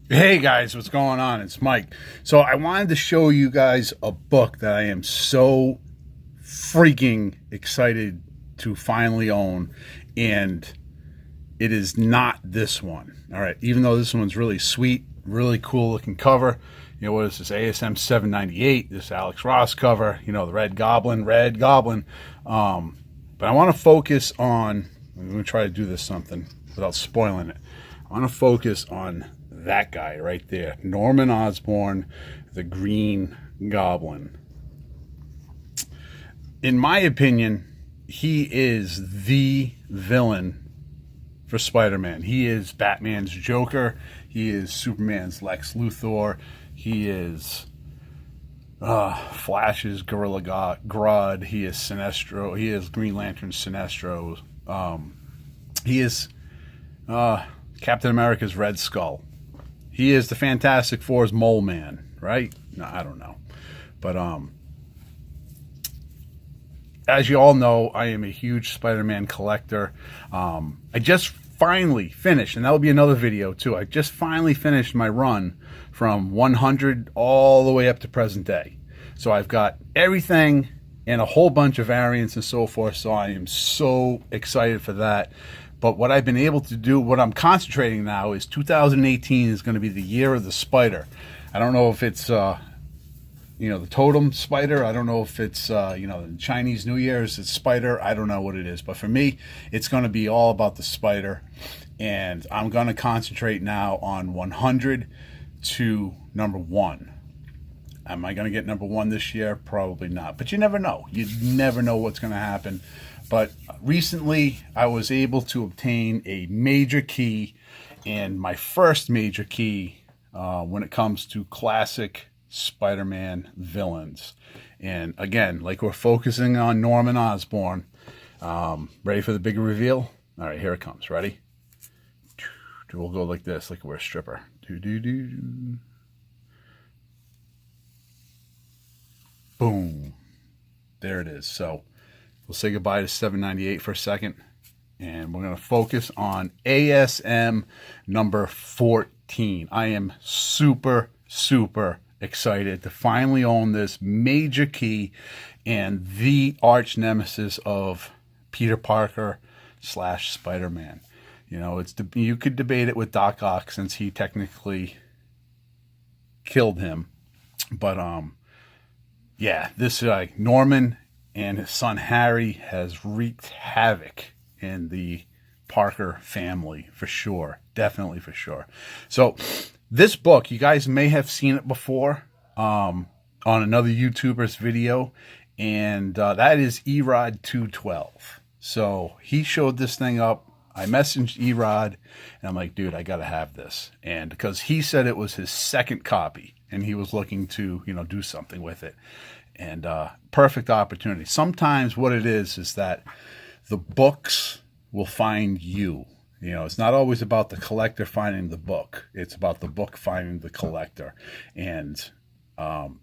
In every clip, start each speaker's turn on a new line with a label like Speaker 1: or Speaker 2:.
Speaker 1: Hey guys, what's going on? It's Mike. So I wanted to show you guys a book that I am so freaking excited to finally own, and it is not this one. All right, even though this one's really sweet, really cool looking cover. You know, what is this? ASM 798, this Alex Ross cover, you know, the Red Goblin. But I want to focus on, I'm going to try to do this something without spoiling it. I want to focus on that guy right there, Norman Osborn, the Green Goblin. In my opinion, he is the villain for Spider-Man. He is Batman's Joker. He is Superman's Lex Luthor. He is Flash's Gorilla Grodd. He is Sinestro. He is Green Lantern Sinestro. He is Captain America's Red Skull. He is the Fantastic Four's Mole Man, right? No, I don't know. But as you all know, I am a huge Spider-Man collector. I just finally finished, and that will be another video too. I just finally finished my run from 100 all the way up to present day. So I've got everything and a whole bunch of variants and so forth. So I am so excited for that. But what I've been able to do, what I'm concentrating now is 2018 is going to be the year of the spider. I don't know if it's, the totem spider. I don't know if it's, the Chinese New Year's it's spider. I don't know what it is. But for me, it's going to be all about the spider. And I'm going to concentrate now on 100 to number 1. Am I going to get number 1 this year? Probably not. But you never know. You never know what's going to happen. But recently, I was able to obtain a major key, and my first major key when it comes to classic Spider-Man villains. And again, like we're focusing on Norman Osborn. Ready for the big reveal? All right, here it comes. Ready? We'll go like this, like we're a stripper. Boom. There it is. So we'll say goodbye to 798 for a second, and we're going to focus on ASM number 14. I am super, super excited to finally own this major key and the arch nemesis of Peter Parker / Spider-Man. You know, you could debate it with Doc Ock since he technically killed him, but yeah, this Norman and his son Harry has wreaked havoc in the Parker family for sure. Definitely for sure. So this book, you guys may have seen it before on another YouTuber's video, and that is Erod 212. So he showed this thing up. I messaged Erod, and I'm like, dude, I got to have this. And because he said it was his second copy, and he was looking to, do something with it. And perfect opportunity. Sometimes what it is that the books will find you. You know, it's not always about the collector finding the book. It's about the book finding the collector. And,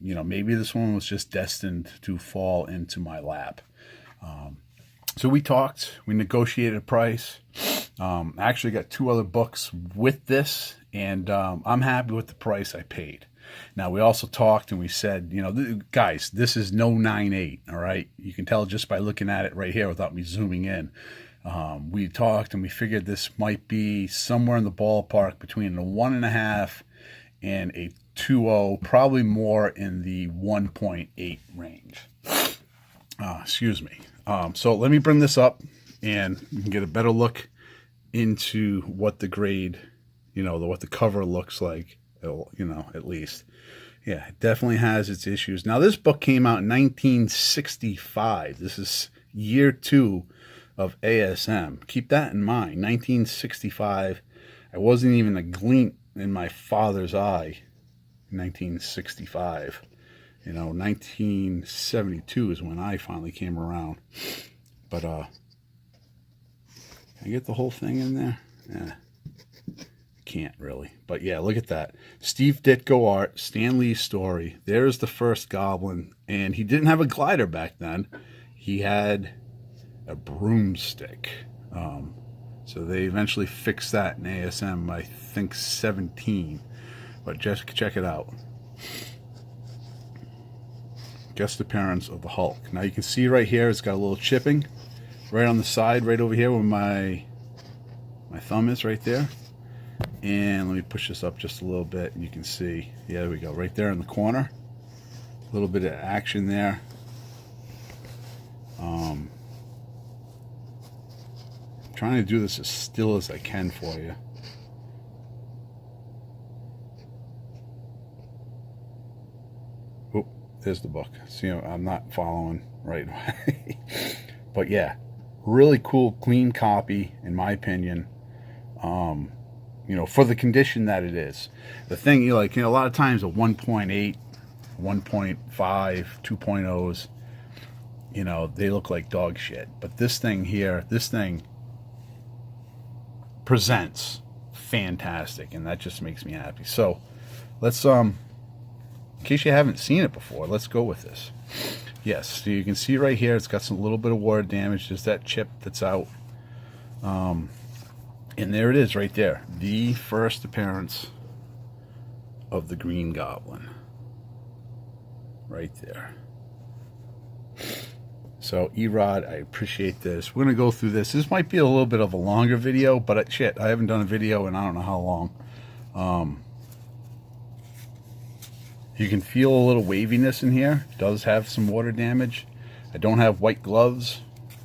Speaker 1: maybe this one was just destined to fall into my lap. So we talked. We negotiated a price. I actually got 2 other books with this, and I'm happy with the price I paid. Now, we also talked and we said, guys, this is no 9.8, all right? You can tell just by looking at it right here without me zooming in. We talked and we figured this might be somewhere in the ballpark between a 1.5 and a 2.0, probably more in the 1.8 range. Excuse me. So let me bring this up and you can get a better look into what the grade, what the cover looks like. At least. Yeah, it definitely has its issues. Now, this book came out in 1965. This is year 2 of ASM. Keep that in mind. 1965. I wasn't even a glint in my father's eye in 1965. 1972 is when I finally came around. But, can I get the whole thing in there? Yeah. Can't really, but yeah, look at that. Steve Ditko art, Stan Lee's story. There's the first Goblin, and he didn't have a glider back then. He had a broomstick. So they eventually fixed that in ASM, I think 17. But just check it out. Guest appearance of the Hulk. Now you can see right here, it's got a little chipping right on the side, right over here where my thumb is, right there. And let me push this up just a little bit, and you can see, yeah, there we go, right there in the corner. A little bit of action there. Trying to do this as still as I can for you. Oh, there's the book. See, I'm not following right away. But yeah, really cool, clean copy, in my opinion. You know, for the condition that it is. The thing, you know, like, you know, a lot of times a 1.8, 1.5, 2.0s, you know, they look like dog shit. But this thing here, this thing presents fantastic, and that just makes me happy. So let's in case you haven't seen it before, let's go with this. Yes, so you can see right here, it's got some little bit of water damage, just that chip that's out. And there it is right there, the first appearance of the Green Goblin right there. So, Erod, I appreciate this. We're going to go through this. This might be a little bit of a longer video, but shit, I haven't done a video in I don't know how long. You can feel a little waviness in here. It does have some water damage. I don't have white gloves.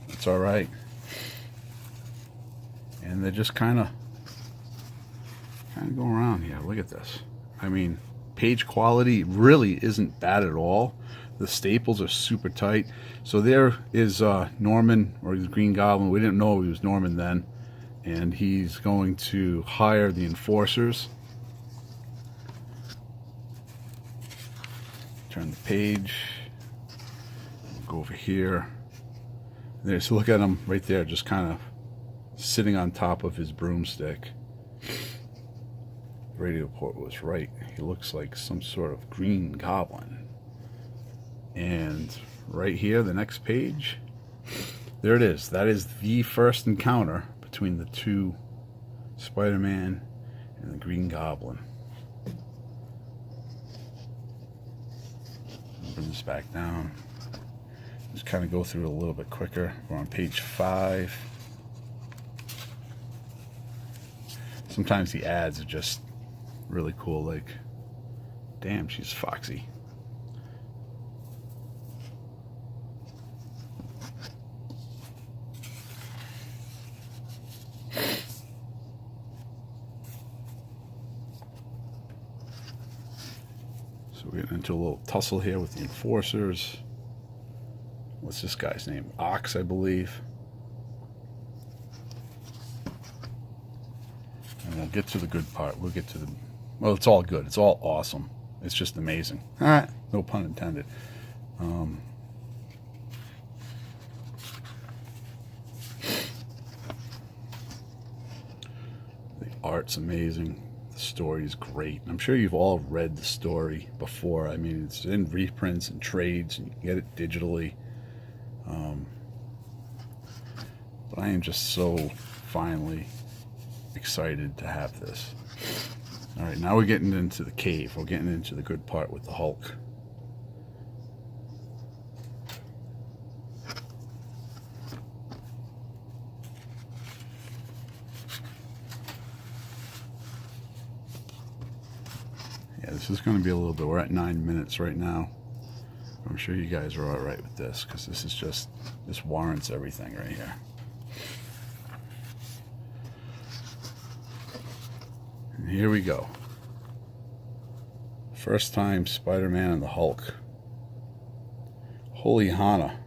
Speaker 1: It's all right. And they're just kind of going around here. Look at this. I mean, page quality really isn't bad at all. The staples are super tight. So there is Norman, or the Green Goblin. We didn't know he was Norman then. And he's going to hire the enforcers. Turn the page. Go over here. There, so look at him right there, just kind of sitting on top of his broomstick. The radio report was right. He looks like some sort of Green Goblin. And right here, the next page, there it is. That is the first encounter between the two, Spider-Man and the Green Goblin. Bring this back down. Just kind of go through it a little bit quicker. We're on page 5. Sometimes the ads are just really cool, like, damn, she's foxy. So we're getting into a little tussle here with the enforcers. What's this guy's name? Ox, I believe. And we'll get to the good part. We'll get to the... Well, it's all good. It's all awesome. It's just amazing. No pun intended. The art's amazing. The story is great. I'm sure you've all read the story before. I mean, it's in reprints and trades, and you can get it digitally. But I am just so finally excited to have this. All right, now we're getting into the cave. We're getting into the good part with the Hulk. Yeah, this is going to be a little bit. We're at 9 minutes right now. I'm sure you guys are all right with this, because this is just, this warrants everything right here. And here we go. First time Spider-Man and the Hulk. Holy Hana.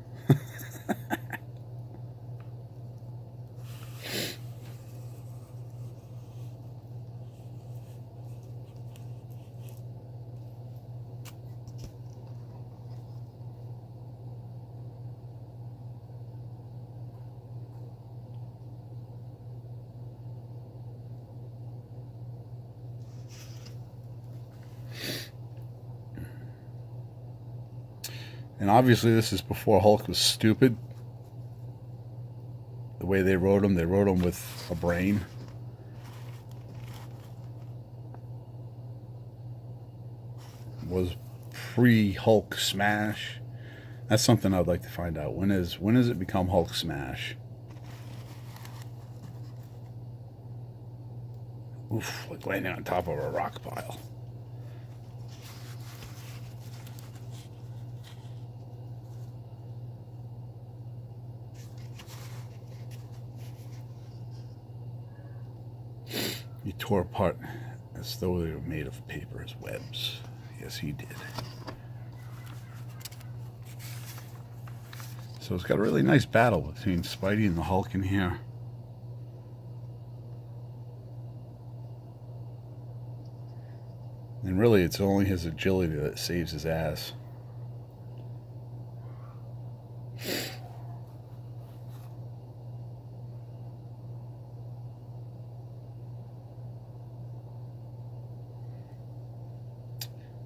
Speaker 1: And obviously this is before Hulk was stupid. The way they wrote him with a brain. was pre-Hulk smash. That's something I'd like to find out. When does it become Hulk smash? Oof, like landing on top of a rock pile. He tore apart as though they were made of paper's webs. Yes, he did. So it's got a really nice battle between Spidey and the Hulk in here. And really, it's only his agility that saves his ass.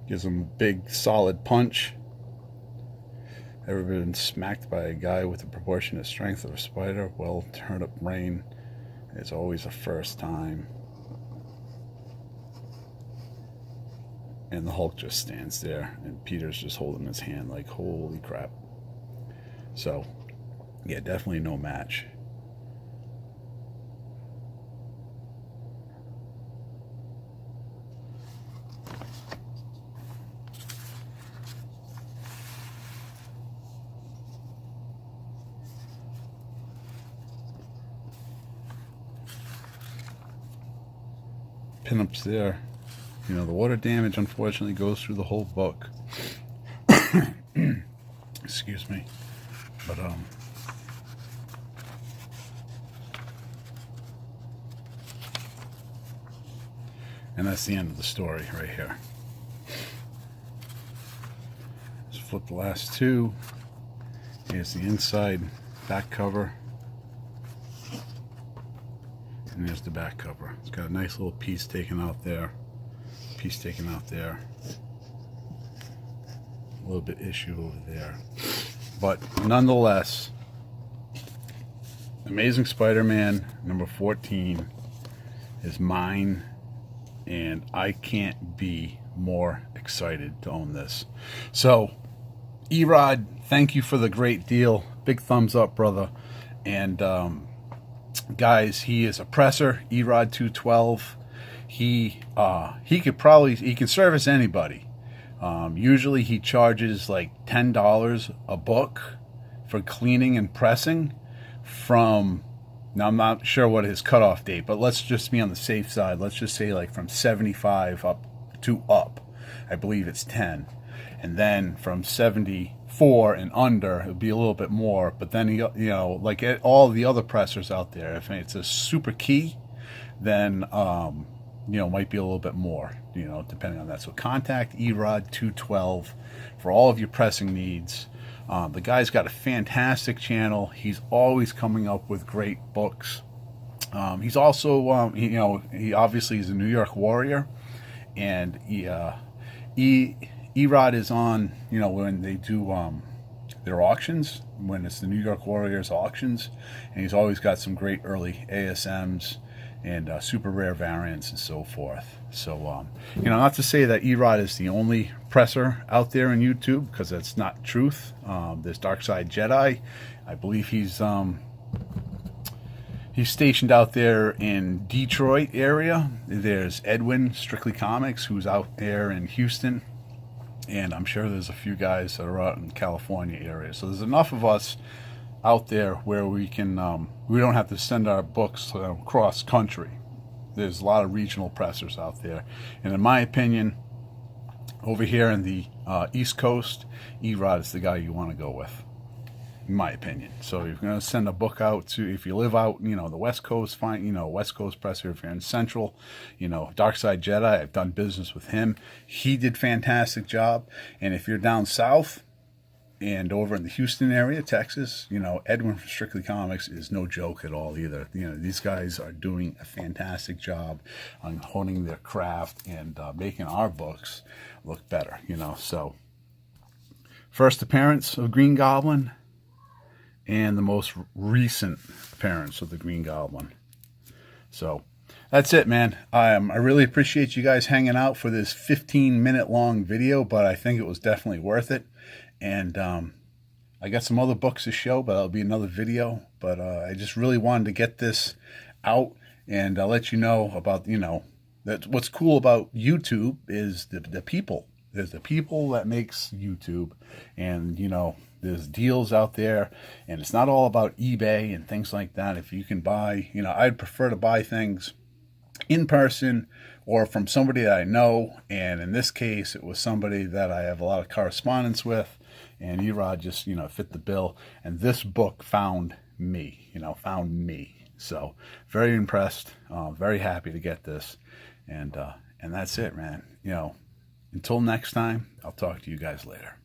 Speaker 1: Gives him a big, solid punch. Ever been smacked by a guy with the proportionate strength of a spider? Well, turnip brain is always a first time. And the Hulk just stands there, and Peter's just holding his hand like, holy crap. So, yeah, definitely no match. Pinups there. You know, the water damage unfortunately goes through the whole book. Excuse me. But and that's the end of the story right here. Let's flip the last two. Here's the inside back cover. And there's the back cover. It's got a nice little piece taken out there. Piece taken out there. A little bit issue over there. But nonetheless, Amazing Spider-Man number 14 is mine, and I can't be more excited to own this. So, Erod, thank you for the great deal. Big thumbs up, brother. And guys, he is a presser, Erod 212. He can service anybody. Usually he charges like $10 a book for cleaning and pressing from, now I'm not sure what his cutoff date, but let's just be on the safe side. Let's just say like from 75 up to up. I believe it's 10. And then from 74 and under, it'll be a little bit more. But then, you know, like all the other pressers out there, if it's a super key, then, you know, might be a little bit more, you know, depending on that. So contact Erod 212 for all of your pressing needs. The guy's got a fantastic channel. He's always coming up with great books. He's also, you know, he obviously is a New York Warrior, and Erod is on, you know, when they do their auctions, when it's the New York Warriors auctions, and he's always got some great early ASMs and super rare variants and so forth. So, you know, not to say that Erod is the only presser out there in YouTube, because that's not truth. There's Darkside Jedi. I believe he's stationed out there in Detroit area. There's Edwin, Strictly Comics, who's out there in Houston. And I'm sure there's a few guys that are out in California area. So there's enough of us out there where we can, we don't have to send our books cross country. There's a lot of regional pressers out there. And in my opinion, over here in the East Coast, Erod is the guy you want to go with, in my opinion. So if you're going to send a book out to, if you live out, you know, the West Coast, fine, you know, West Coast presser. If you're in Central, you know, Darkside Jedi, I've done business with him. He did fantastic job. And if you're down south, and over in the Houston area, Texas, you know, Edwin from Strictly Comics is no joke at all either. You know, these guys are doing a fantastic job on honing their craft and making our books look better, you know. So, first appearance of Green Goblin and the most recent appearance of the Green Goblin. So, that's it, man. I really appreciate you guys hanging out for this 15-minute long video, but I think it was definitely worth it. And I got some other books to show, but that'll be another video. But I just really wanted to get this out, and I'll let you know about, that what's cool about YouTube is the people. There's the people that makes YouTube, and there's deals out there, and it's not all about eBay and things like that. If you can buy, I'd prefer to buy things in person or from somebody that I know, and in this case it was somebody that I have a lot of correspondence with, and Erod just fit the bill, and this book found me. So very impressed, very happy to get this, and that's it, man. Until next time, I'll talk to you guys later.